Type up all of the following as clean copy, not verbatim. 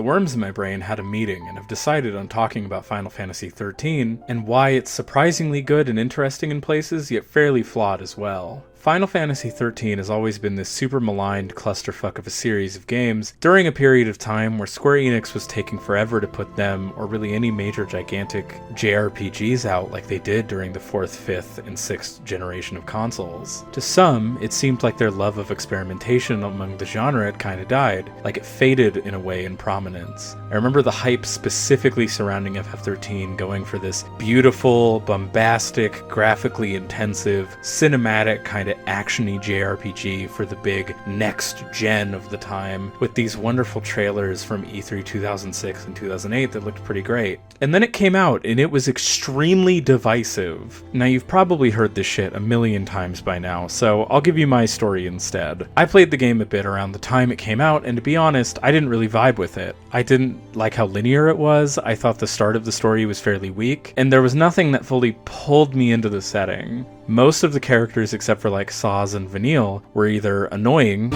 worms in my brain had a meeting and have decided on talking about Final Fantasy XIII and why it's surprisingly good and interesting in places, yet fairly flawed as well. Final Fantasy XIII has always been this super maligned clusterfuck of a series of games during a period of time where Square Enix was taking forever to put them, or really any major gigantic JRPGs out like they did during the 4th, 5th, and 6th generation of consoles. To some, it seemed like their love of experimentation among the genre had kinda died, like it faded in a way in prominence. I remember the hype specifically surrounding FF13 going for this beautiful, bombastic, graphically intensive, cinematic kinda actiony JRPG for the big next gen of the time, with these wonderful trailers from E3 2006 and 2008 that looked pretty great. And then it came out, and it was extremely divisive. Now, you've probably heard this shit a million times by now, so I'll give you my story instead. I played the game a bit around the time it came out, and to be honest, I didn't really vibe with it. I didn't like how linear it was, I thought the start of the story was fairly weak, and there was nothing that fully pulled me into the setting. Most of the characters, except for like Saz and Vanille, were either annoying.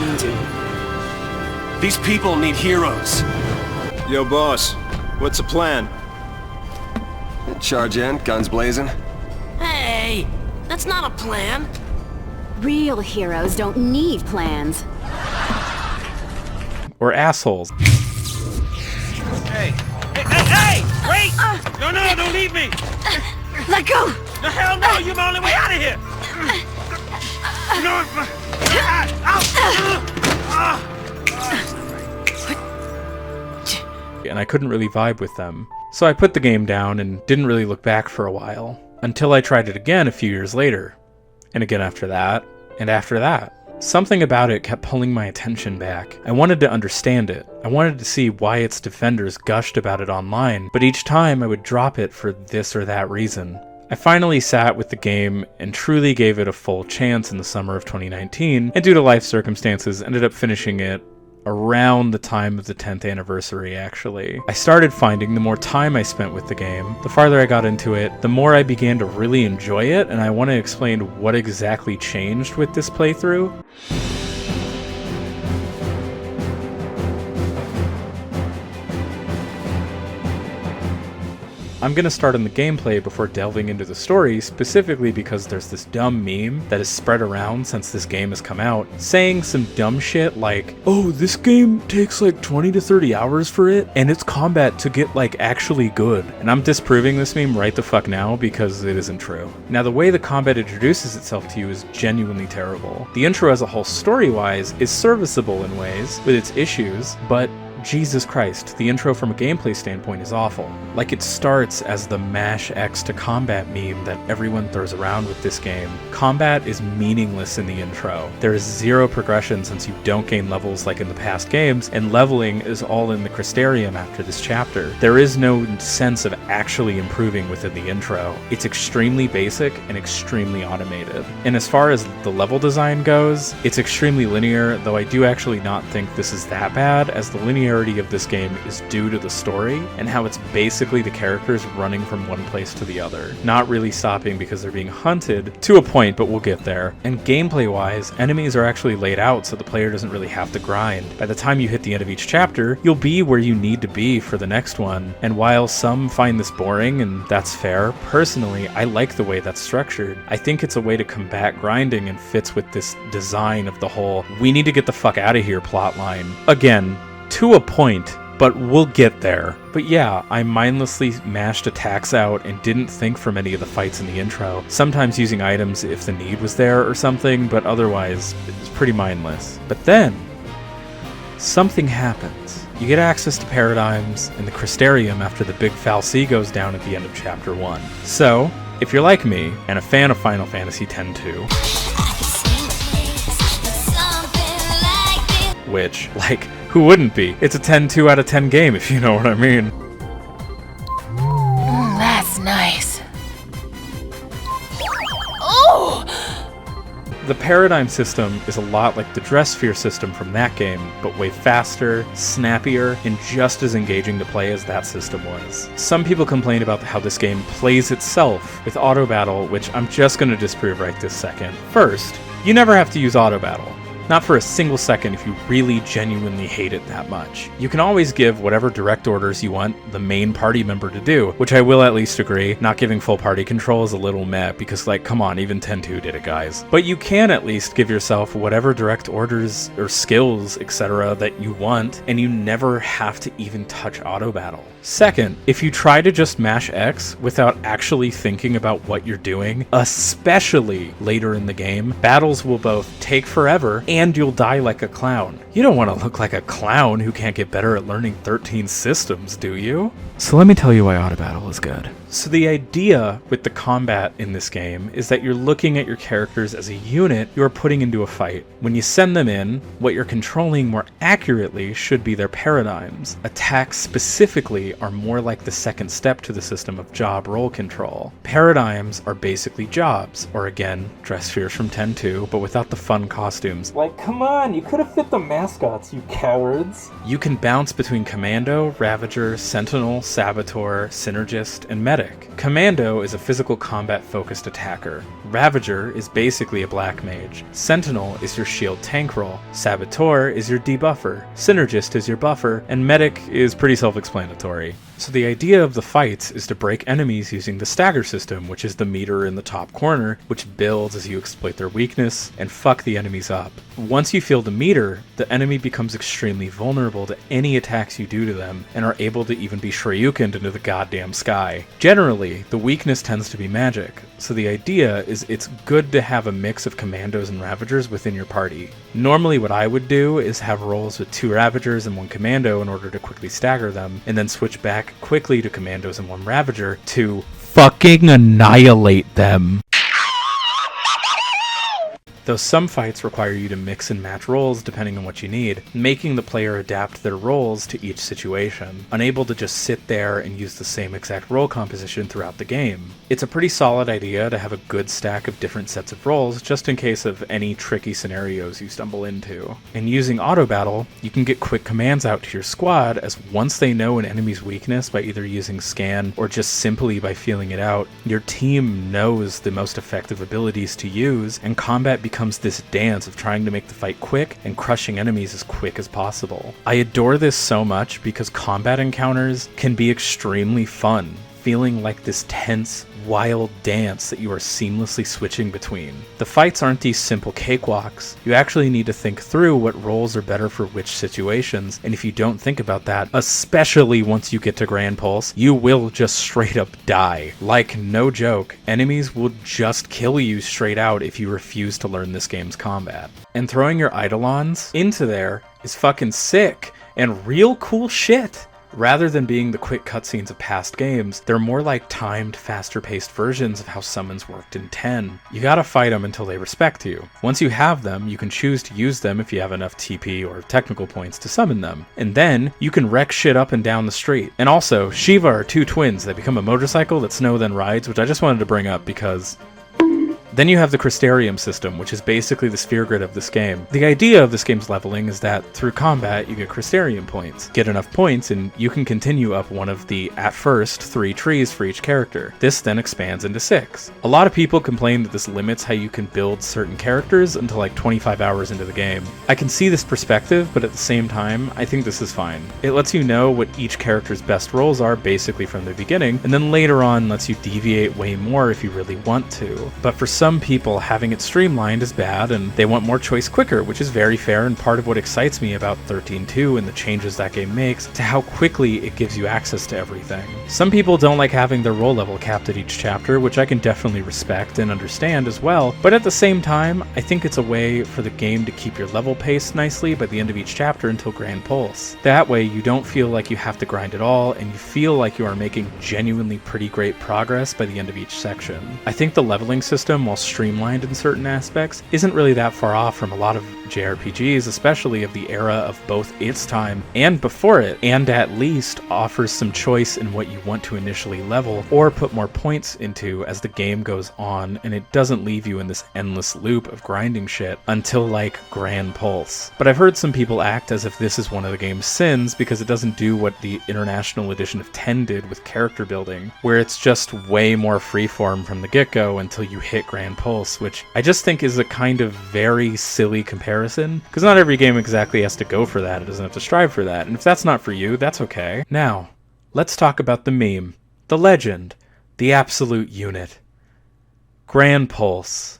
These people need heroes. Yo, boss, what's the plan? Charge in, guns blazing. Hey, that's not a plan. Real heroes don't need plans. Or assholes. Hey! Wait! No, don't leave me! Let go! The hell no! You're my only way out of here! No! And I couldn't really vibe with them. So I put the game down and didn't really look back for a while, until I tried it again a few years later. And again after that, and after that. Something about it kept pulling my attention back. I wanted to understand it. I wanted to see why its defenders gushed about it online, but each time I would drop it for this or that reason. I finally sat with the game and truly gave it a full chance in the summer of 2019, and due to life circumstances ended up finishing it around the time of the 10th anniversary, actually. I started finding the more time I spent with the game, the farther I got into it, the more I began to really enjoy it, and I want to explain what exactly changed with this playthrough. I'm gonna start on the gameplay before delving into the story, specifically because there's this dumb meme that has spread around since this game has come out, saying some dumb shit like, oh, this game takes like 20 to 30 hours for it, and its combat to get like actually good. And I'm disproving this meme right the fuck now because it isn't true. Now, the way the combat introduces itself to you is genuinely terrible. The intro as a whole story-wise is serviceable in ways, with its issues, but Jesus Christ, the intro from a gameplay standpoint is awful. Like, it starts as the mash X to combat meme that everyone throws around with this game. Combat is meaningless in the intro. There is zero progression since you don't gain levels like in the past games, and leveling is all in the Crystarium after this chapter. There is no sense of actually improving within the intro. It's extremely basic and extremely automated. And as far as the level design goes, it's extremely linear, though I do actually not think this is that bad, as the linearity of this game is due to the story and how it's basically the characters running from one place to the other, not really stopping because they're being hunted, to a point, but we'll get there. And gameplay wise, enemies are actually laid out so the player doesn't really have to grind. By the time you hit the end of each chapter, you'll be where you need to be for the next one. And while some find this boring, and that's fair, personally I like the way that's structured. I think it's a way to combat grinding and fits with this design of the whole we need to get the fuck out of here plotline. Again, to a point, but we'll get there. But yeah, I mindlessly mashed attacks out and didn't think for many of the fights in the intro, sometimes using items if the need was there or something, but otherwise, it's pretty mindless. But then, something happens. You get access to paradigms in the Crystarium after the big fal'Cie goes down at the end of Chapter 1. So, if you're like me, and a fan of Final Fantasy X-2, which, like, who wouldn't be? It's a 10-2 out of 10 game, if you know what I mean. That's nice. Oh! The paradigm system is a lot like the dress sphere system from that game, but way faster, snappier, and just as engaging to play as that system was. Some people complain about how this game plays itself with auto battle, which I'm just going to disprove right this second. First, you never have to use auto battle. Not for a single second if you really genuinely hate it that much. You can always give whatever direct orders you want the main party member to do, which I will at least agree, not giving full party control is a little meh, because like, come on, even 10-2 did it, guys. But you can at least give yourself whatever direct orders or skills, etc. that you want, and you never have to even touch auto battle. Second, if you try to just mash X without actually thinking about what you're doing, especially later in the game, battles will both take forever and you'll die like a clown. You don't want to look like a clown who can't get better at learning 13 systems, do you? So let me tell you why auto battle is good. So the idea with the combat in this game is that you're looking at your characters as a unit you're putting into a fight. When you send them in, what you're controlling more accurately should be their paradigms. Attacks specifically are more like the second step to the system of job role control. Paradigms are basically jobs, or again, dress spheres from 10-2, but without the fun costumes. Like, come on, you could have fit the mascots, you cowards. You can bounce between Commando, Ravager, Sentinel, Saboteur, Synergist, and Medic. Commando is a physical combat-focused attacker. Ravager is basically a black mage. Sentinel is your shield tank role. Saboteur is your debuffer. Synergist is your buffer, and Medic is pretty self-explanatory. So the idea of the fights is to break enemies using the stagger system, which is the meter in the top corner, which builds as you exploit their weakness and fuck the enemies up. Once you feel the meter, the enemy becomes extremely vulnerable to any attacks you do to them, and are able to even be shoryukened into the goddamn sky. Generally, the weakness tends to be magic, so the idea is it's good to have a mix of commandos and ravagers within your party. Normally what I would do is have roles with 2 ravagers and 1 commando in order to quickly stagger them, and then switch back quickly to commandos and 1 ravager to fucking annihilate them. Though some fights require you to mix and match roles depending on what you need, making the player adapt their roles to each situation, unable to just sit there and use the same exact role composition throughout the game. It's a pretty solid idea to have a good stack of different sets of roles just in case of any tricky scenarios you stumble into. And using auto battle, you can get quick commands out to your squad, as once they know an enemy's weakness by either using scan or just simply by feeling it out, your team knows the most effective abilities to use, and combat becomes this dance of trying to make the fight quick and crushing enemies as quick as possible. I adore this so much because combat encounters can be extremely fun, feeling like this tense, wild dance that you are seamlessly switching between. The fights aren't these simple cakewalks. You actually need to think through what roles are better for which situations, and if you don't think about that, especially once you get to Gran Pulse, you will just straight up die. Like, no joke, enemies will just kill you straight out if you refuse to learn this game's combat. And throwing your Eidolons into there is fucking sick and real cool shit. Rather than being the quick cutscenes of past games, they're more like timed, faster-paced versions of how summons worked in 10. You gotta fight them until they respect you. Once you have them, you can choose to use them if you have enough TP or technical points to summon them. And then, you can wreck shit up and down the street. And also, Shiva are 2 twins that become a motorcycle that Snow then rides, which I just wanted to bring up because... Then you have the Crystarium system, which is basically the sphere grid of this game. The idea of this game's leveling is that through combat, you get Crystarium points. Get enough points and you can continue up one of the, at first, 3 trees for each character. This then expands into 6. A lot of people complain that this limits how you can build certain characters until like 25 hours into the game. I can see this perspective, but at the same time, I think this is fine. It lets you know what each character's best roles are basically from the beginning, and then later on lets you deviate way more if you really want to. But for some people, having it streamlined is bad, and they want more choice quicker, which is very fair and part of what excites me about 13.2 and the changes that game makes to how quickly it gives you access to everything. Some people don't like having their role level capped at each chapter, which I can definitely respect and understand as well, but at the same time, I think it's a way for the game to keep your level paced nicely by the end of each chapter until Gran Pulse. That way, you don't feel like you have to grind it all, and you feel like you are making genuinely pretty great progress by the end of each section. I think the leveling system, while streamlined in certain aspects, isn't really that far off from a lot of JRPGs, especially of the era of both its time and before it, and at least offers some choice in what you want to initially level or put more points into as the game goes on, and it doesn't leave you in this endless loop of grinding shit until like Gran Pulse. But I've heard some people act as if this is one of the game's sins because it doesn't do what the International Edition of 10 did with character building, where it's just way more freeform from the get-go until you hit Gran Gran Pulse, which I just think is a kind of very silly comparison, because not every game exactly has to go for that, it doesn't have to strive for that, and if that's not for you, that's okay. Now, let's talk about the meme, the legend, the absolute unit. Gran Pulse.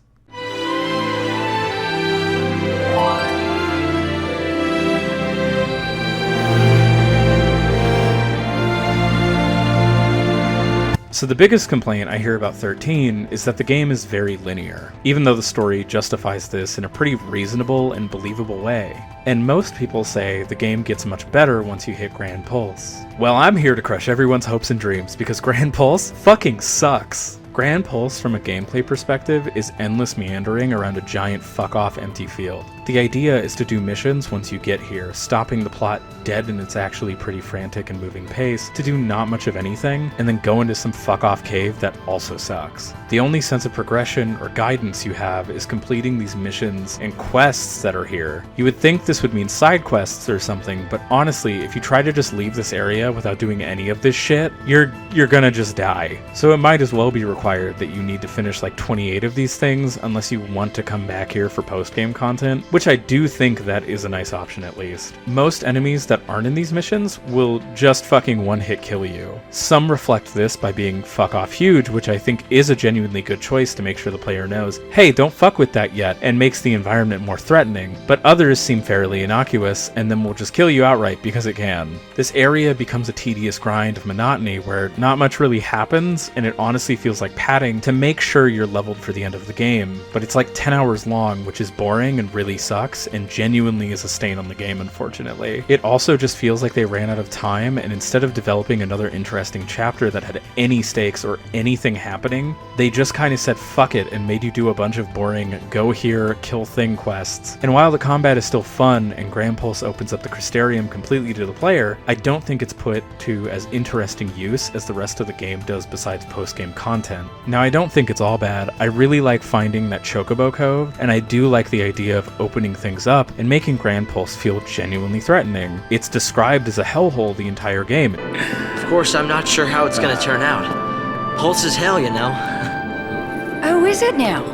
So the biggest complaint I hear about 13 is that the game is very linear, even though the story justifies this in a pretty reasonable and believable way. And most people say the game gets much better once you hit Gran Pulse. Well, I'm here to crush everyone's hopes and dreams because Gran Pulse fucking sucks. Gran Pulse, from a gameplay perspective, is endless meandering around a giant fuck-off empty field. The idea is to do missions once you get here, stopping the plot dead in its actually pretty frantic and moving pace, to do not much of anything, and then go into some fuck-off cave that also sucks. The only sense of progression or guidance you have is completing these missions and quests that are here. You would think this would mean side quests or something, but honestly, if you try to just leave this area without doing any of this shit, you're gonna just die. So it might as well be required that you need to finish like 28 of these things unless you want to come back here for post-game content, which I do think that is a nice option at least. Most enemies that aren't in these missions will just fucking one-hit kill you. Some reflect this by being fuck off huge, which I think is a genuinely good choice to make sure the player knows, hey, don't fuck with that yet, and makes the environment more threatening, but others seem fairly innocuous and then will just kill you outright because it can. This area becomes a tedious grind of monotony where not much really happens, and it honestly feels like padding to make sure you're leveled for the end of the game, but it's like 10 hours long, which is boring and really sucks, and genuinely is a stain on the game, unfortunately. It also just feels like they ran out of time, and instead of developing another interesting chapter that had any stakes or anything happening, they just kind of said fuck it and made you do a bunch of boring go here, kill thing quests. And while the combat is still fun and Gran Pulse opens up the Crystarium completely to the player, I don't think it's put to as interesting use as the rest of the game does besides post-game content. Now, I don't think it's all bad. I really like finding that Chocobo Cove, and I do like the idea of opening things up and making Gran Pulse feel genuinely threatening. It's described as a hellhole the entire game. Of course, I'm not sure how it's gonna turn out. Pulse is hell, you know. Oh, is it now?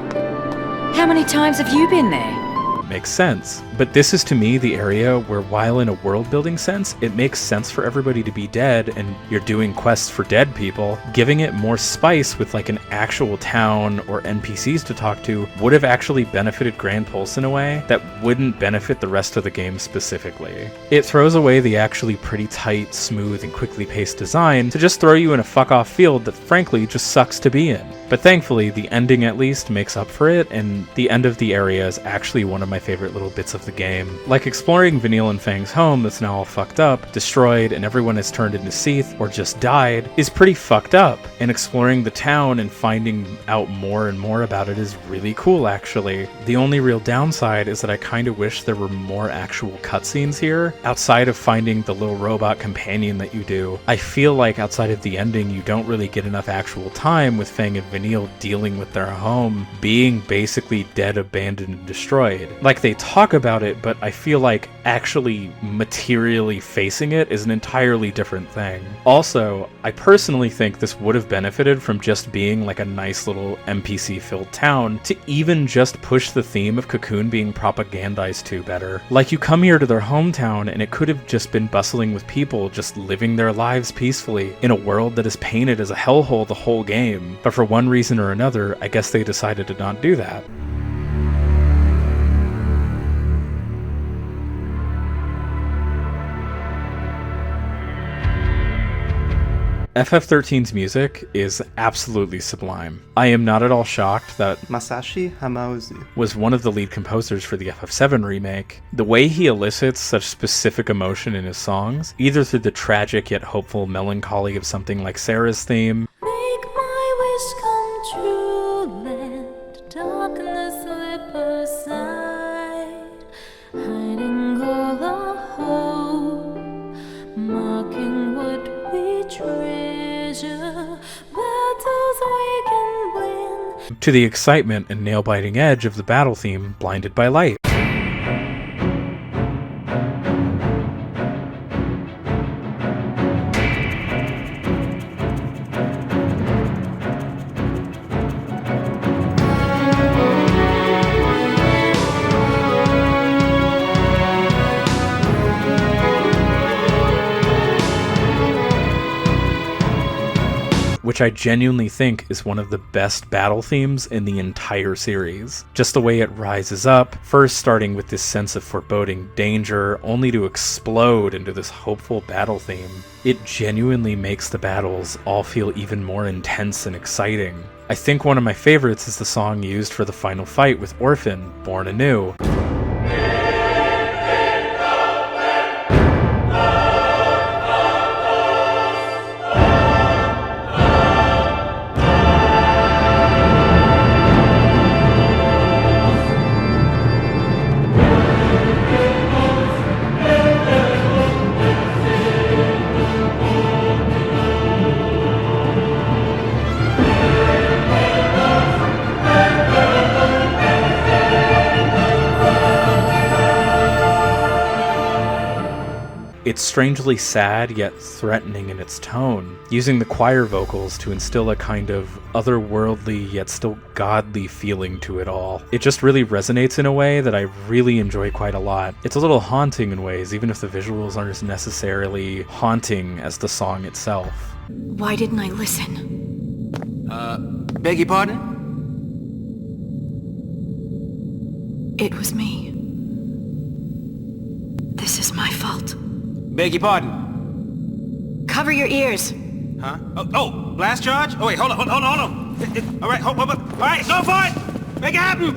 How many times have you been there? Makes sense. But this is to me the area where, while in a world building sense, it makes sense for everybody to be dead and you're doing quests for dead people, giving it more spice with like an actual town or NPCs to talk to would have actually benefited Gran Pulse in a way that wouldn't benefit the rest of the game specifically. It throws away the actually pretty tight, smooth, and quickly paced design to just throw you in a fuck off field that frankly just sucks to be in. But thankfully, the ending at least makes up for it, and the end of the area is actually one of my favorite little bits of the game. Like exploring Vanille and Fang's home that's now all fucked up, destroyed, and everyone has turned into Seath or just died is pretty fucked up, and exploring the town and finding out more and more about it is really cool actually. The only real downside is that I kinda wish there were more actual cutscenes here, outside of finding the little robot companion that you do. I feel like outside of the ending you don't really get enough actual time with Fang and Vanille dealing with their home being basically dead, abandoned, and destroyed. Like they talk about it, but I feel like actually materially facing it is an entirely different thing. Also, I personally think this would have benefited from just being like a nice little NPC-filled town to even just push the theme of Cocoon being propagandized to better. Like you come here to their hometown and it could have just been bustling with people just living their lives peacefully in a world that is painted as a hellhole the whole game. But for one reason or another, I guess they decided to not do that. FF13's music is absolutely sublime. I am not at all shocked that Masashi Hamauzu was one of the lead composers for the FF7 remake. The way he elicits such specific emotion in his songs, either through the tragic yet hopeful melancholy of something like Sarah's theme, make my wish come true, let darkness slip aside, hiding all the hope, marking what we treasure, battles we can win, to the excitement and nail-biting edge of the battle theme, Blinded by Light. which I genuinely think is one of the best battle themes in the entire series. Just the way it rises up, first starting with this sense of foreboding danger, only to explode into this hopeful battle theme. It genuinely makes the battles all feel even more intense and exciting. I think one of my favorites is the song used for the final fight with Orphan, Born Anew. It's strangely sad yet threatening in its tone, using the choir vocals to instill a kind of otherworldly yet still godly feeling to it all. It just really resonates in a way that I really enjoy quite a lot. It's a little haunting in ways, even if the visuals aren't as necessarily haunting as the song itself. Why didn't I listen? Beg your pardon? It was me. This is my fault. Beg your pardon? Cover your ears. Huh? Oh, blast charge? Oh, wait, hold on. All right, hold. All right, go for it! Make it happen!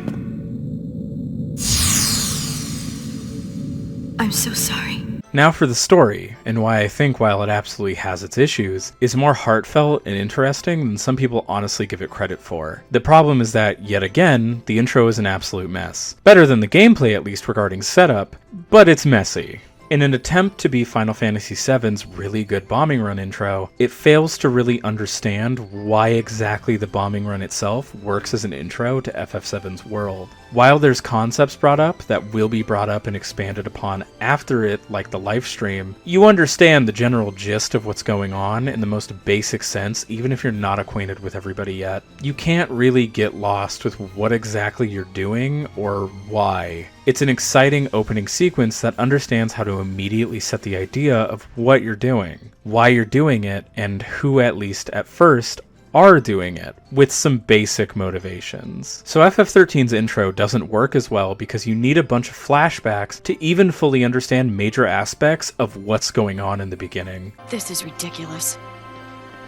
I'm so sorry. Now for the story, and why I think, while it absolutely has its issues, is more heartfelt and interesting than some people honestly give it credit for. The problem is that, yet again, the intro is an absolute mess. Better than the gameplay, at least regarding setup, but it's messy. In an attempt to be Final Fantasy VII's really good bombing run intro, it fails to really understand why exactly the bombing run itself works as an intro to FF7's world. While there's concepts brought up that will be brought up and expanded upon after it, like the live stream, you understand the general gist of what's going on in the most basic sense, even if you're not acquainted with everybody yet. You can't really get lost with what exactly you're doing or why. It's an exciting opening sequence that understands how to immediately set the idea of what you're doing, why you're doing it, and who, at least at first, are doing it, with some basic motivations. So FF13's intro doesn't work as well because you need a bunch of flashbacks to even fully understand major aspects of what's going on in the beginning. This is ridiculous.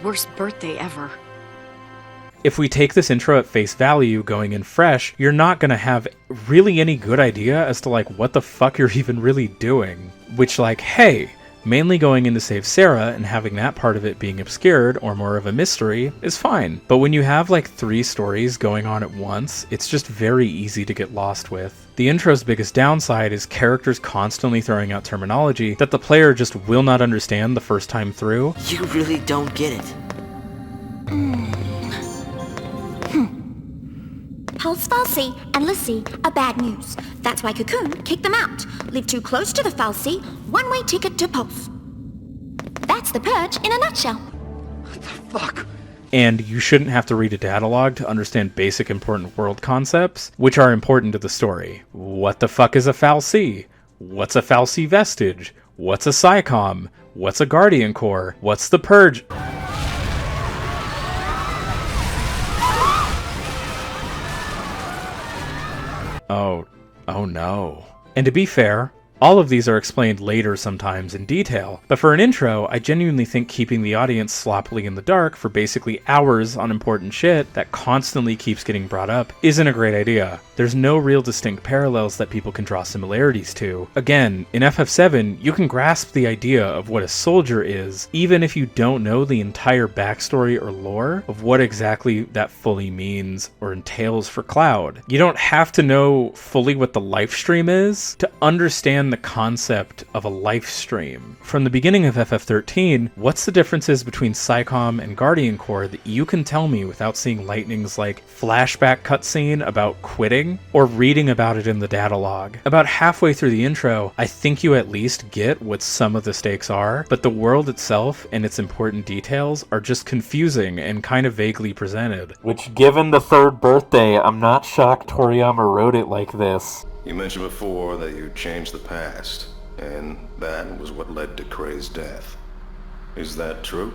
Worst birthday ever. If we take this intro at face value going in fresh, you're not gonna have really any good idea as to like what the fuck you're even really doing. Which, like, hey, mainly going in to save Sarah and having that part of it being obscured or more of a mystery is fine. But when you have like 3 stories going on at once, it's just very easy to get lost with. The intro's biggest downside is characters constantly throwing out terminology that the player just will not understand the first time through. You really don't get it. Pulse Falsey and Lassie are bad news. That's why Cocoon kicked them out. Live too close to the Falsey, one-way ticket to Pulse. That's the Purge in a nutshell. What the fuck? And you shouldn't have to read a data log to understand basic important world concepts, which are important to the story. What the fuck is a Falsey? What's a Falsey vestige? What's a Psycom? What's a Guardian Core? What's the Purge? Oh no. And to be fair, all of these are explained later sometimes in detail, but for an intro, I genuinely think keeping the audience sloppily in the dark for basically hours on important shit that constantly keeps getting brought up isn't a great idea. There's no real distinct parallels that people can draw similarities to. Again, in FF7, you can grasp the idea of what a soldier is, even if you don't know the entire backstory or lore of what exactly that fully means or entails for Cloud. You don't have to know fully what the life stream is to understand the concept of a life stream. From the beginning of FF13, what's the differences between Psycom and Guardian Core that you can tell me without seeing Lightning's like flashback cutscene about quitting or reading about it in the data log? About halfway through the intro, I think you at least get what some of the stakes are, but the world itself and its important details are just confusing and kind of vaguely presented. Which, given the 3rd birthday, I'm not shocked Toriyama wrote it like this. You mentioned before that you changed the past, and that was what led to Kray's death. Is that true?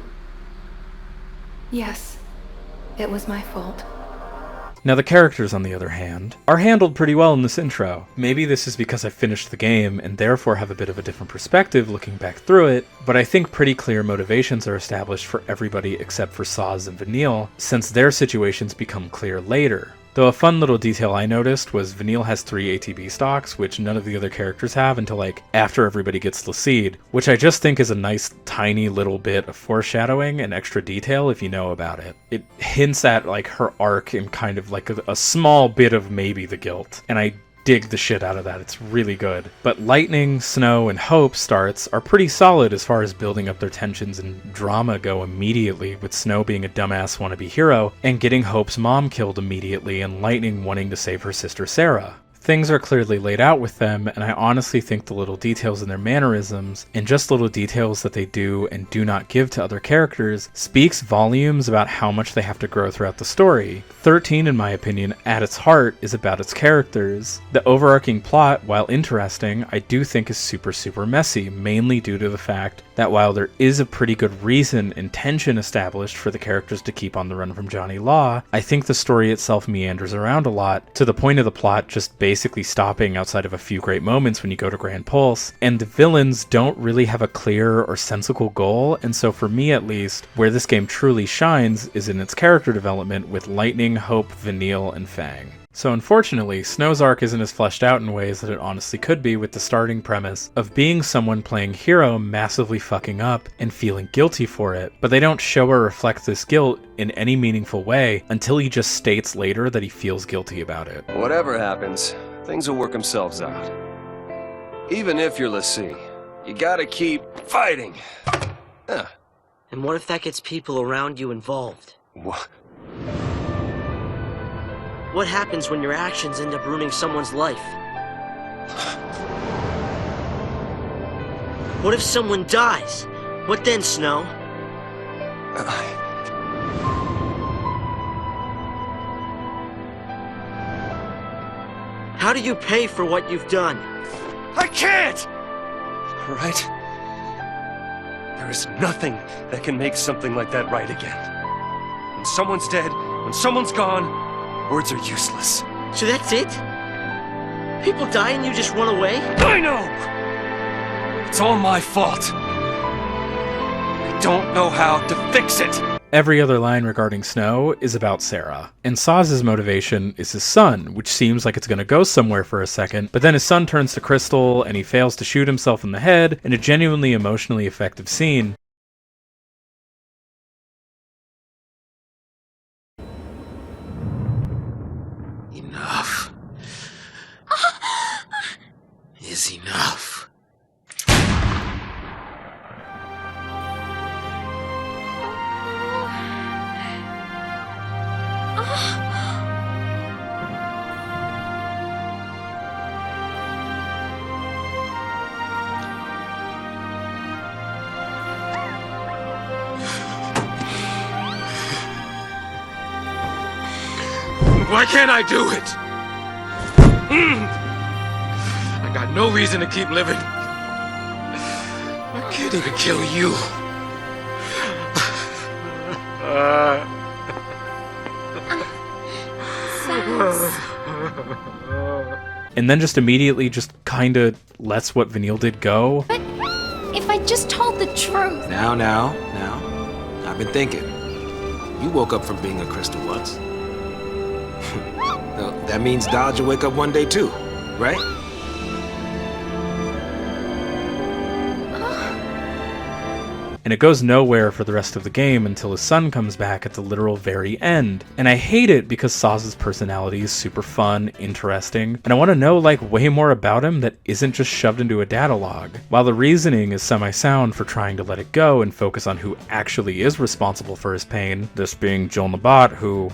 Yes, it was my fault. Now the characters, on the other hand, are handled pretty well in this intro. Maybe this is because I finished the game and therefore have a bit of a different perspective looking back through it, but I think pretty clear motivations are established for everybody except for Saz and Vanille, since their situations become clear later. Though a fun little detail I noticed was Vanille has 3 ATB stocks, which none of the other characters have until like after everybody gets the seed, which I just think is a nice tiny little bit of foreshadowing and extra detail if you know about it. It hints at like her arc and kind of like a small bit of maybe the guilt, and I dig the shit out of that. It's really good. But Lightning, Snow, and Hope starts are pretty solid as far as building up their tensions and drama go immediately, with Snow being a dumbass wannabe hero and getting Hope's mom killed immediately, and Lightning wanting to save her sister Sarah. Things are clearly laid out with them, and I honestly think the little details in their mannerisms, and just little details that they do and do not give to other characters, speaks volumes about how much they have to grow throughout the story. 13, in my opinion, at its heart, is about its characters. The overarching plot, while interesting, I do think is super messy, mainly due to the fact that while there is a pretty good reason and tension established for the characters to keep on the run from Johnny Law, I think the story itself meanders around a lot, to the point of the plot just basically stopping outside of a few great moments when you go to Gran Pulse, and the villains don't really have a clear or sensible goal, and so for me at least, where this game truly shines is in its character development with Lightning, Hope, Vanille, and Fang. So unfortunately, Snow's arc isn't as fleshed out in ways that it honestly could be, with the starting premise of being someone playing hero massively fucking up and feeling guilty for it, but they don't show or reflect this guilt in any meaningful way until he just states later that he feels guilty about it. Whatever happens, things will work themselves out. Even if you're Lassie, you gotta keep fighting. And what if that gets people around you involved? What? What happens when your actions end up ruining someone's life? What if someone dies? What then, Snow? How do you pay for what you've done? I can't! Right? There is nothing that can make something like that right again. When someone's dead, when someone's gone, words are useless. So that's it? People die and you just run away? I know! It's all my fault. I don't know how to fix it. Every other line regarding Snow is about Sarah, and Saz's motivation is his son, which seems like it's gonna go somewhere for a second, but then his son turns to crystal and he fails to shoot himself in the head in a genuinely emotionally effective scene. Enough is enough. Why can't I do it? I got no reason to keep living. I can't even kill you. And then just immediately just kinda lets what Vanille did go. But if I just told the truth... Now. I've been thinking. You woke up from being a crystal once. Well, that means Dodge will wake up one day too, right? And it goes nowhere for the rest of the game until his son comes back at the literal very end. And I hate it because Saz's personality is super fun, interesting, and I want to know like way more about him that isn't just shoved into a data log. While the reasoning is semi-sound for trying to let it go and focus on who actually is responsible for his pain, this being Jihl Nahbat, who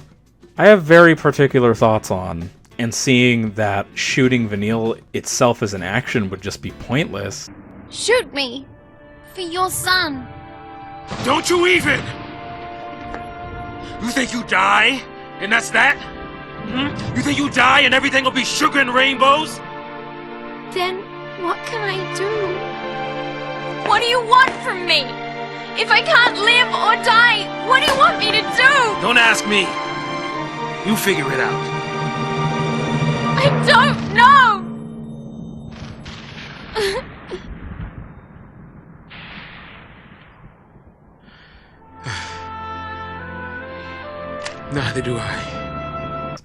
I have very particular thoughts on, and seeing that shooting Vanille itself as an action would just be pointless. Shoot me! For your son! Don't you even! You think you die, and that's that? You think you die and everything will be sugar and rainbows? Then what can I do? What do you want from me? If I can't live or die, what do you want me to do? Don't ask me. You figure it out. I don't know! Neither do I.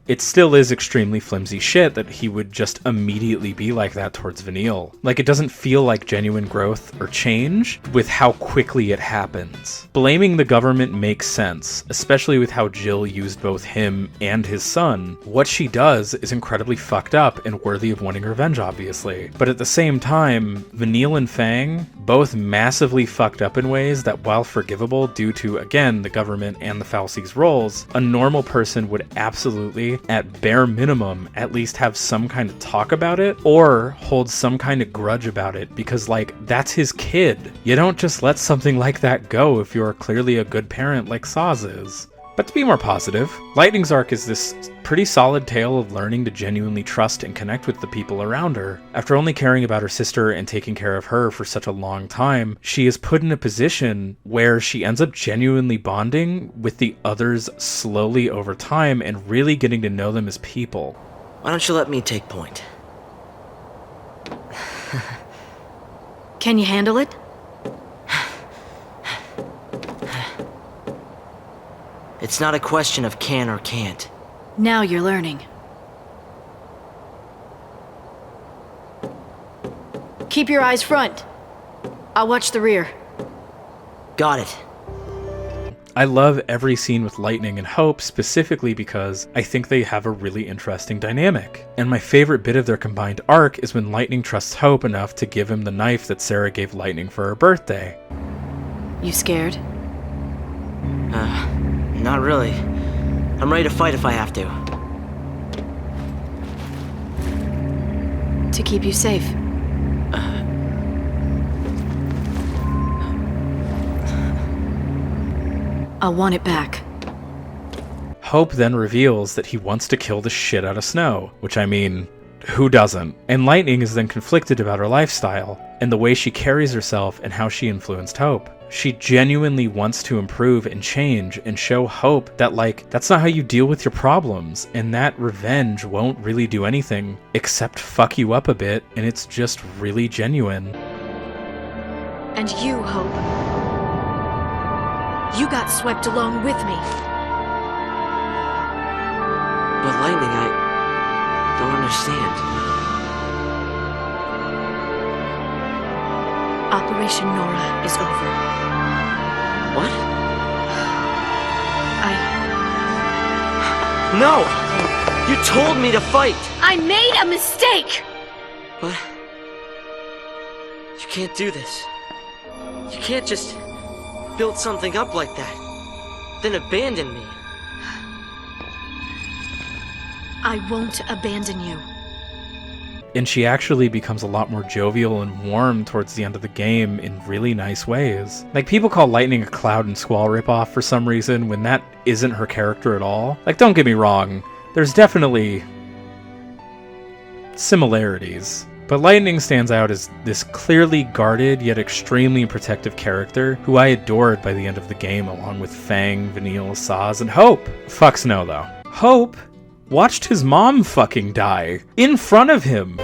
It still is extremely flimsy shit that he would just immediately be like that towards Vanille. Like, it doesn't feel like genuine growth or change with how quickly it happens. Blaming the government makes sense, especially with how Jihl used both him and his son. What she does is incredibly fucked up and worthy of wanting revenge, obviously. But at the same time, Vanille and Fang both massively fucked up in ways that, while forgivable due to, again, the government and the fal'Cie's roles, a normal person would absolutely, at bare minimum, at least have some kind of talk about it or hold some kind of grudge about it, because, like, that's his kid. You don't just let something like that go if you're clearly a good parent like Saz is. But to be more positive, Lightning's arc is this pretty solid tale of learning to genuinely trust and connect with the people around her. After only caring about her sister and taking care of her for such a long time, she is put in a position where she ends up genuinely bonding with the others slowly over time and really getting to know them as people. Why don't you let me take point? Can you handle it? It's not a question of can or can't. Now you're learning. Keep your eyes front. I'll watch the rear. Got it. I love every scene with Lightning and Hope, specifically because I think they have a really interesting dynamic. And my favorite bit of their combined arc is when Lightning trusts Hope enough to give him the knife that Sarah gave Lightning for her birthday. You scared? Not really. I'm ready to fight if I have to. To keep you safe. I'll want it back. Hope then reveals that he wants to kill the shit out of Snow, which, I mean, who doesn't? And Lightning is then conflicted about her lifestyle and the way she carries herself and how she influenced Hope. She genuinely wants to improve and change and show Hope that, like, that's not how you deal with your problems, and that revenge won't really do anything except fuck you up a bit, and it's just really genuine. And you, Hope. You got swept along with me. But Lightning, I don't understand. Operation Nora is over. What? No! You told me to fight! I made a mistake! What? You can't do this. You can't just build something up like that, then abandon me. I won't abandon you. And she actually becomes a lot more jovial and warm towards the end of the game in really nice ways. Like, people call Lightning a Cloud and Squall ripoff for some reason when that isn't her character at all. Like, don't get me wrong, there's definitely similarities. But Lightning stands out as this clearly guarded yet extremely protective character who I adored by the end of the game, along with Fang, Vanille, Saz, and Hope. Fuck Snow though. Hope watched his mom fucking die in front of him.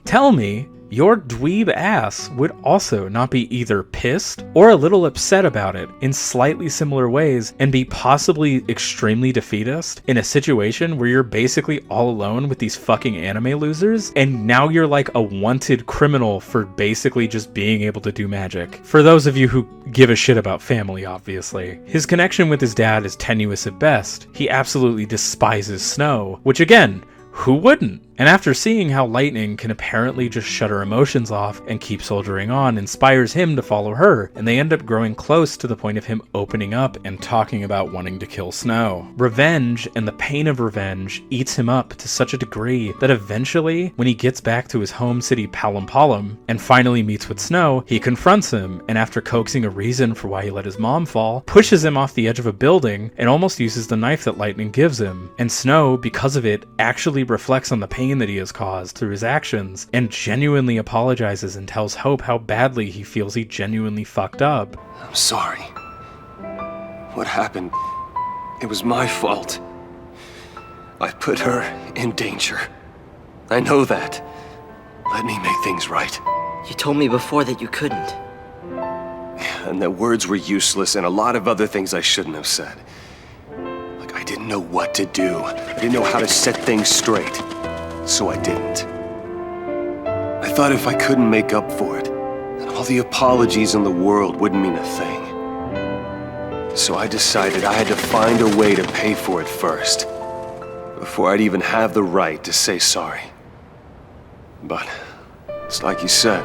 Tell me your dweeb ass would also not be either pissed or a little upset about it in slightly similar ways and be possibly extremely defeatist in a situation where you're basically all alone with these fucking anime losers and now you're like a wanted criminal for basically just being able to do magic. For those of you who give a shit about family, obviously. His connection with his dad is tenuous at best. He absolutely despises Snow, which again, who wouldn't? And after seeing how Lightning can apparently just shut her emotions off and keep soldiering on, inspires him to follow her, and they end up growing close to the point of him opening up and talking about wanting to kill Snow. Revenge and the pain of revenge eats him up to such a degree that eventually, when he gets back to his home city Palumpalum and finally meets with Snow, he confronts him, and after coaxing a reason for why he let his mom fall, pushes him off the edge of a building and almost uses the knife that Lightning gives him. And Snow, because of it, actually reflects on the pain that he has caused through his actions and genuinely apologizes and tells Hope how badly he feels he genuinely fucked up. I'm sorry. What happened? It was my fault. I put her in danger. I know that. Let me make things right. You told me before that you couldn't. And that words were useless and a lot of other things I shouldn't have said. Like I didn't know what to do. I didn't know how to set things straight. So I didn't. I thought if I couldn't make up for it, then all the apologies in the world wouldn't mean a thing. So I decided I had to find a way to pay for it first, before I'd even have the right to say sorry. But it's like you said.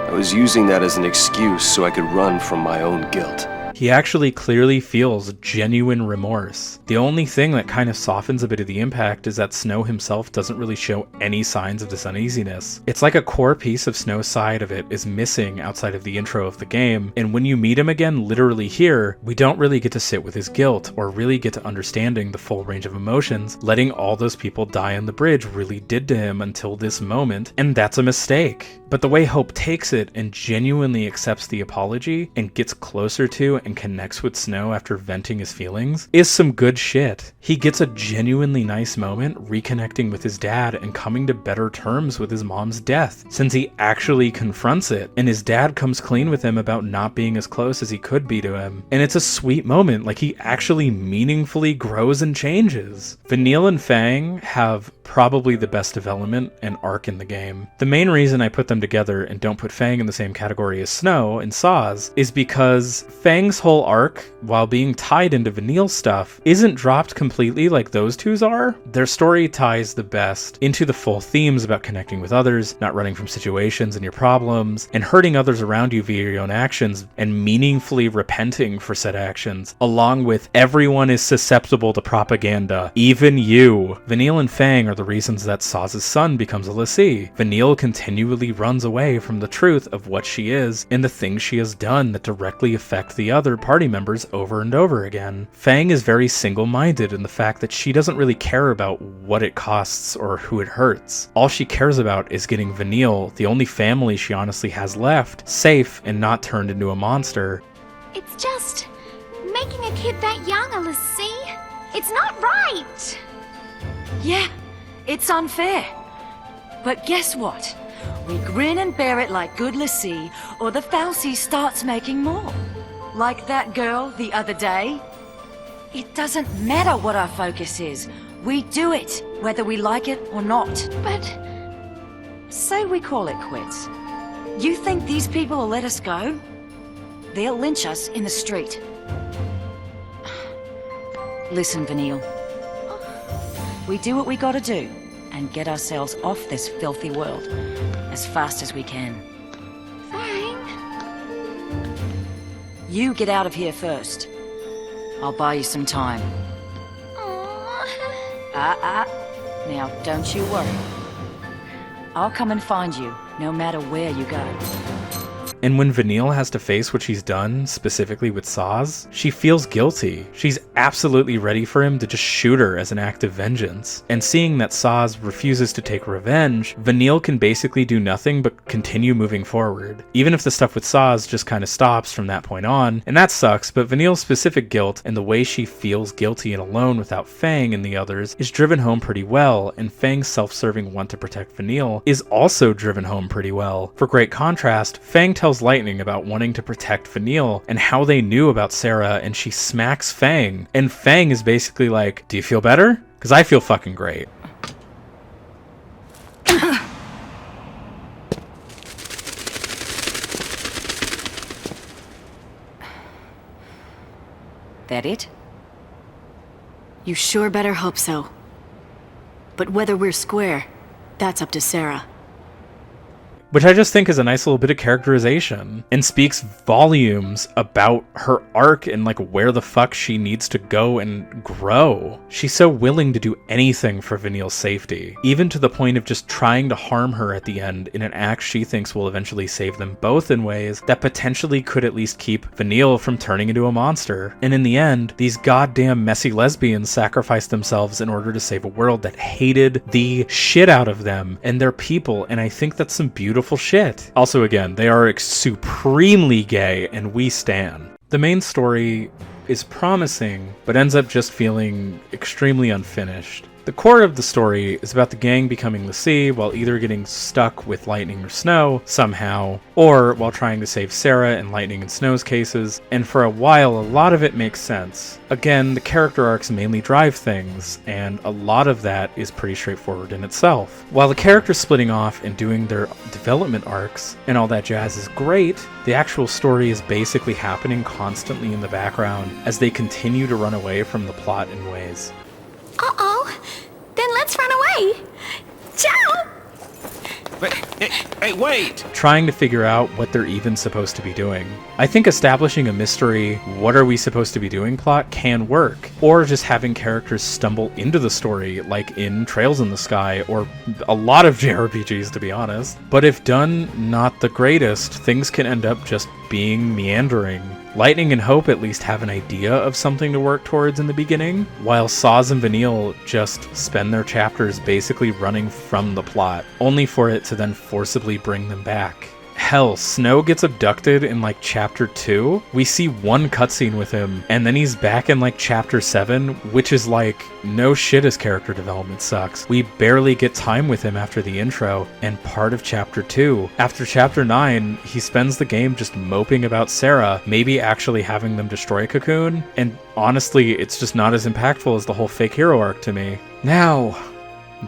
I was using that as an excuse so I could run from my own guilt. He actually clearly feels genuine remorse. The only thing that kind of softens a bit of the impact is that Snow himself doesn't really show any signs of this uneasiness. It's like a core piece of Snow's side of it is missing outside of the intro of the game, and when you meet him again literally here, we don't really get to sit with his guilt or really get to understanding the full range of emotions letting all those people die on the bridge really did to him until this moment, and that's a mistake. But the way Hope takes it and genuinely accepts the apology and gets closer to and connects with Snow after venting his feelings is some good shit. He gets a genuinely nice moment reconnecting with his dad and coming to better terms with his mom's death, since he actually confronts it, and his dad comes clean with him about not being as close as he could be to him. And it's a sweet moment, like he actually meaningfully grows and changes. Vanille and Fang have probably the best development and arc in the game. The main reason I put them together and don't put Fang in the same category as Snow and Saz is because Fang's whole arc, while being tied into Vanille's stuff, isn't dropped completely like those two's are. Their story ties the best into the full themes about connecting with others, not running from situations and your problems, and hurting others around you via your own actions, and meaningfully repenting for said actions, along with everyone is susceptible to propaganda, even you. Vanille and Fang are the reasons that Saz's son becomes a l'Cie. Vanille continually runs away from the truth of what she is and the things she has done that directly affect the other party members over and over again. Fang is very single-minded in the fact that she doesn't really care about what it costs or who it hurts. All she cares about is getting Vanille, the only family she honestly has left, safe and not turned into a monster. It's just making a kid that young a l'Cie. It's not right. Yeah, it's unfair. But guess what? We grin and bear it like good l'Cie, or the fal'Cie starts making more. Like that girl the other day. It doesn't matter what our focus is. We do it, whether we like it or not. But say we call it quits. You think these people will let us go? They'll lynch us in the street. Listen, Vanille. We do what we gotta do and get ourselves off this filthy world as fast as we can. Fang? You get out of here first. I'll buy you some time. Now, don't you worry. I'll come and find you, no matter where you go. And when Vanille has to face what she's done, specifically with Saz, she feels guilty. She's absolutely ready for him to just shoot her as an act of vengeance. And seeing that Saz refuses to take revenge, Vanille can basically do nothing but continue moving forward. Even if the stuff with Saz just kind of stops from that point on, and that sucks, but Vanille's specific guilt and the way she feels guilty and alone without Fang and the others is driven home pretty well, and Fang's self-serving want to protect Vanille is also driven home pretty well. For great contrast, Fang tells Lightning about wanting to protect Vanille and how they knew about Sarah, and she smacks Fang. And Fang is basically like, do you feel better? Because I feel fucking great. That it? You sure better hope so. But whether we're square, that's up to Sarah. Which I just think is a nice little bit of characterization and speaks volumes about her arc and like where the fuck she needs to go and grow. She's so willing to do anything for Vanille's safety, even to the point of just trying to harm her at the end in an act she thinks will eventually save them both in ways that potentially could at least keep Vanille from turning into a monster. And in the end, these goddamn messy lesbians sacrificed themselves in order to save a world that hated the shit out of them and their people, and I think that's some beautiful shit. Also, again, they are supremely gay, and we stan. The main story is promising, but ends up just feeling extremely unfinished. The core of the story is about the gang becoming the sea while either getting stuck with lightning or snow somehow, or while trying to save Sarah in lightning and snow's cases, and for a while a lot of it makes sense. Again, the character arcs mainly drive things, and a lot of that is pretty straightforward in itself. While the characters splitting off and doing their development arcs and all that jazz is great, the actual story is basically happening constantly in the background as they continue to run away from the plot in ways. Uh-oh. Then let's run away. Ciao! Hey, wait! Trying to figure out what they're even supposed to be doing. I think establishing a mystery, what are we supposed to be doing plot can work. Or just having characters stumble into the story, like in Trails in the Sky, or a lot of JRPGs to be honest. But if done not the greatest, things can end up just being meandering. Lightning and Hope at least have an idea of something to work towards in the beginning, while Saz and Vanille just spend their chapters basically running from the plot, only for it to then forcibly bring them back. Hell, Snow gets abducted in like chapter 2. We see one cutscene with him, and then he's back in like chapter 7, which is like, no shit, his character development sucks. We barely get time with him after the intro, and part of chapter 2. After chapter 9, he spends the game just moping about Sarah, maybe actually having them destroy Cocoon, and honestly, it's just not as impactful as the whole fake hero arc to me. Now,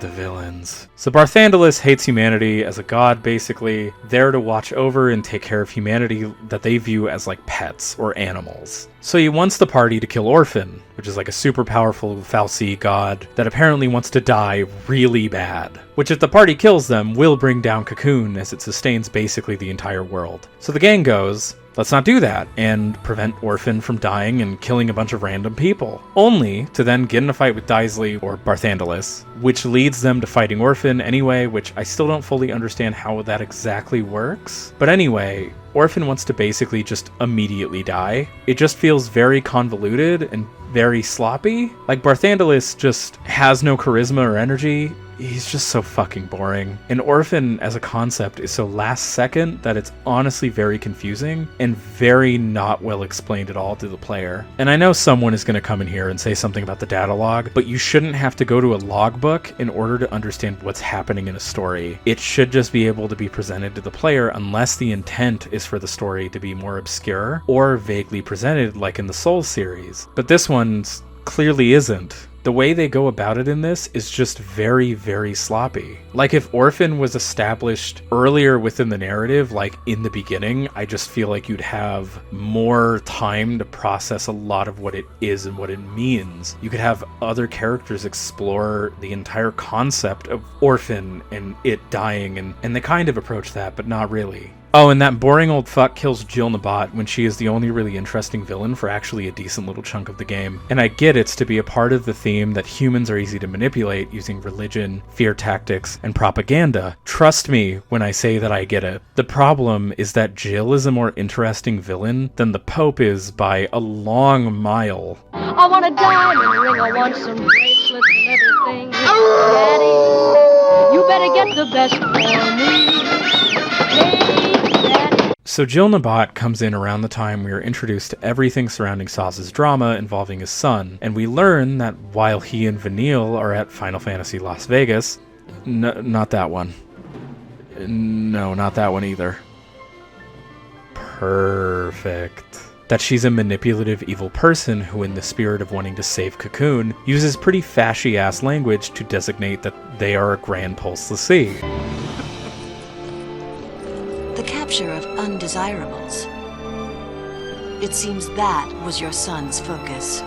the villains. So Barthandelus hates humanity as a god, basically, there to watch over and take care of humanity that they view as like pets or animals. So he wants the party to kill Orphan, which is like a super powerful fal'Cie god that apparently wants to die really bad. Which if the party kills them, will bring down Cocoon as it sustains basically the entire world. So the gang goes, let's not do that, and prevent Orphan from dying and killing a bunch of random people. Only to then get in a fight with Daisley, or Barthandelus, which leads them to fighting Orphan anyway, which I still don't fully understand how that exactly works. But anyway, Orphan wants to basically just immediately die. It just feels very convoluted and very sloppy. Like Barthandelus just has no charisma or energy. He's just so fucking boring. And Orphan as a concept is so last second that it's honestly very confusing and very not well explained at all to the player. And I know someone is going to come in here and say something about the data log, but you shouldn't have to go to a logbook in order to understand what's happening in a story. It should just be able to be presented to the player unless the intent is for the story to be more obscure or vaguely presented like in the Souls series. But this one's clearly isn't. The way they go about it in this is just very, very sloppy. Like if Orphan was established earlier within the narrative, like in the beginning, I just feel like you'd have more time to process a lot of what it is and what it means. You could have other characters explore the entire concept of Orphan and it dying, and they kind of approach that, but not really. Oh, and that boring old fuck kills Jihl Nahbat when she is the only really interesting villain for actually a decent little chunk of the game. And I get it's to be a part of the theme that humans are easy to manipulate using religion, fear tactics, and propaganda. Trust me when I say that I get it. The problem is that Jihl is a more interesting villain than the Pope is by a long mile. I want a diamond ring, I want some bracelets and everything. Daddy, you better get the best for me. So Jihl Nahbat comes in around the time we are introduced to everything surrounding Saz's drama involving his son, and we learn that while he and Vanille are at Final Fantasy Las Vegas, not that one. No, not that one either. Perfect. That she's a manipulative evil person who, in the spirit of wanting to save Cocoon, uses pretty fashy-ass language to designate that they are a Gran Pulse l'Cie. The capture of undesirables. It seems that was your son's focus.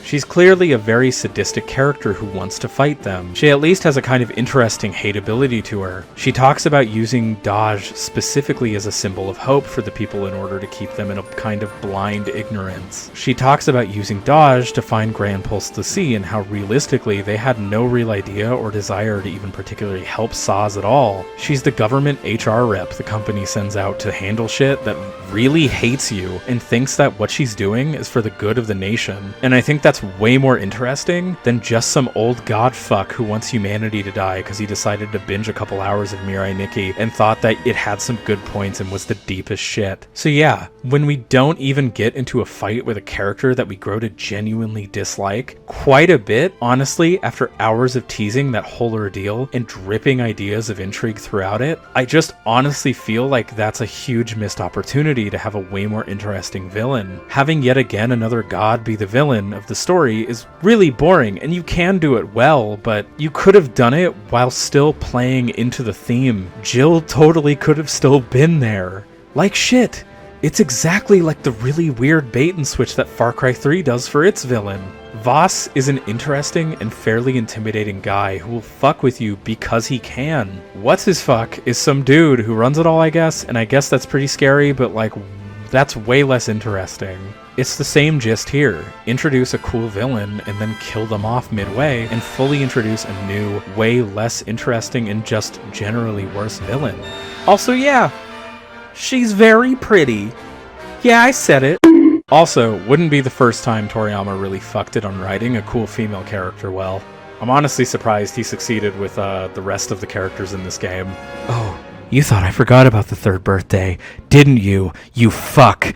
She's clearly a very sadistic character who wants to fight them. She at least has a kind of interesting hateability to her. She talks about using dodge specifically as a symbol of hope for the people in order to keep them in a kind of blind ignorance. She talks about using dodge to find Gran Pulse l'Cie and how realistically they had no real idea or desire to even particularly help Saz at all. She's the government HR rep the company sends out to handle shit that really hates you and thinks that what she's doing is for the good of the nation. And I think that's way more interesting than just some old god fuck who wants humanity to die because he decided to binge a couple hours of Mirai Nikki and thought that it had some good points and was the deepest shit. So yeah, when we don't even get into a fight with a character that we grow to genuinely dislike quite a bit, honestly, after hours of teasing that whole ordeal and dripping ideas of intrigue throughout it, I just honestly feel like that's a huge missed opportunity to have a way more interesting villain. Having yet again another god be the villain of the story is really boring, and you can do it well, but you could have done it while still playing into the theme. Jihl totally could have still been there. Like shit. It's exactly like the really weird bait and switch that Far Cry 3 does for its villain. Voss is an interesting and fairly intimidating guy who will fuck with you because he can. What's his fuck is some dude who runs it all, I guess, and I guess that's pretty scary, but like, that's way less interesting. It's the same gist here. Introduce a cool villain and then kill them off midway and fully introduce a new, way less interesting and just generally worse villain. Also, yeah, she's very pretty. Yeah, I said it. Also, wouldn't be the first time Toriyama really fucked it on writing a cool female character well. I'm honestly surprised he succeeded with the rest of the characters in this game. Oh, you thought I forgot about the third birthday, didn't you, you fuck?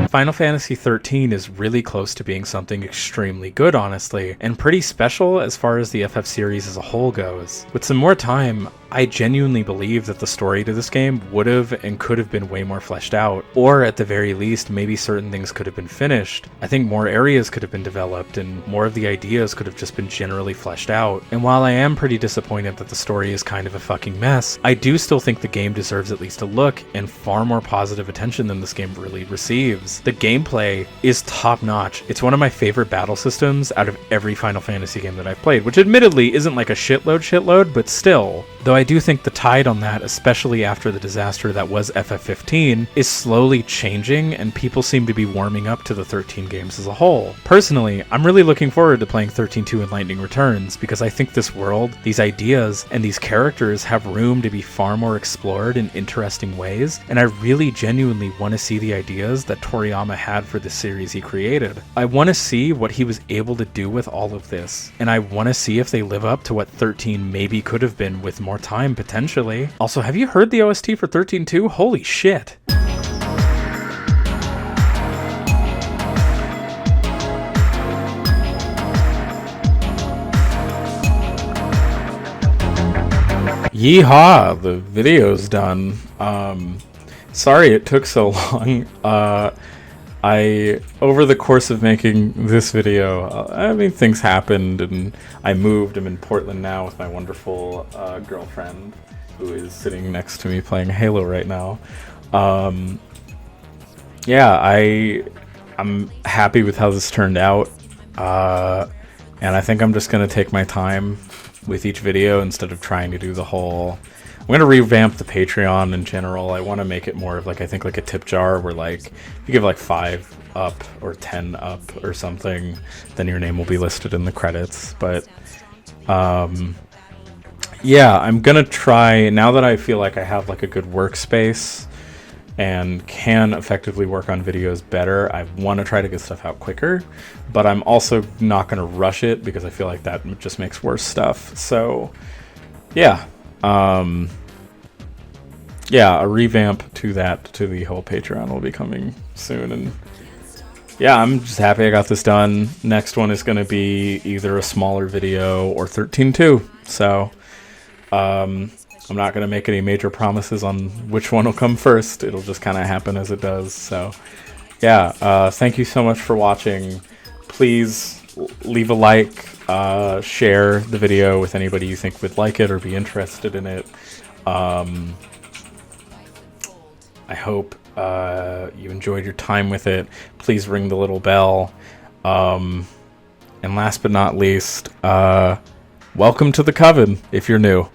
Final Fantasy XIII is really close to being something extremely good, honestly, and pretty special as far as the FF series as a whole goes. With some more time, I genuinely believe that the story to this game would have and could have been way more fleshed out, or at the very least, maybe certain things could have been finished. I think more areas could have been developed, and more of the ideas could have just been generally fleshed out. And while I am pretty disappointed that the story is kind of a fucking mess, I do still think the game deserves at least a look and far more positive attention than this game really receives. The gameplay is top-notch. It's one of my favorite battle systems out of every Final Fantasy game that I've played, which admittedly isn't like a shitload, but still. Though I do think the tide on that, especially after the disaster that was FF15, is slowly changing and people seem to be warming up to the 13 games as a whole. Personally, I'm really looking forward to playing 13-2 and Lightning Returns because I think this world, these ideas, and these characters have room to be far more explored in interesting ways, and I really genuinely want to see the ideas that Toriyama had for the series he created. I want to see what he was able to do with all of this, and I want to see if they live up to what 13 maybe could have been with more time, potentially. Also, have you heard the OST for 13-2? Holy shit. Yeehaw! The video's done. Sorry it took so long. Over the course of making this video, I mean, things happened and I moved. I'm in Portland now with my wonderful girlfriend who is sitting next to me playing Halo right now. Yeah, I'm happy with how this turned out. And I think I'm just going to take my time with each video instead of trying to do the whole... I'm going to revamp the Patreon in general. I want to make it more of like, I think like a tip jar where like, if you give like 5 up or 10 up or something, then your name will be listed in the credits. But yeah, I'm going to try, now that I feel like I have like a good workspace and can effectively work on videos better, I want to try to get stuff out quicker, but I'm also not going to rush it because I feel like that just makes worse stuff. So yeah. Yeah, a revamp to the whole Patreon will be coming soon, and yeah, I'm just happy I got this done. Next one is going to be either a smaller video or 13-2, so I'm not going to make any major promises on which one will come first. It'll just kind of happen as it does. So yeah, thank you so much for watching. Please leave a like, share the video with anybody you think would like it or be interested in it. I hope you enjoyed your time with it. Please ring the little bell. And last but not least, welcome to the Coven if you're new.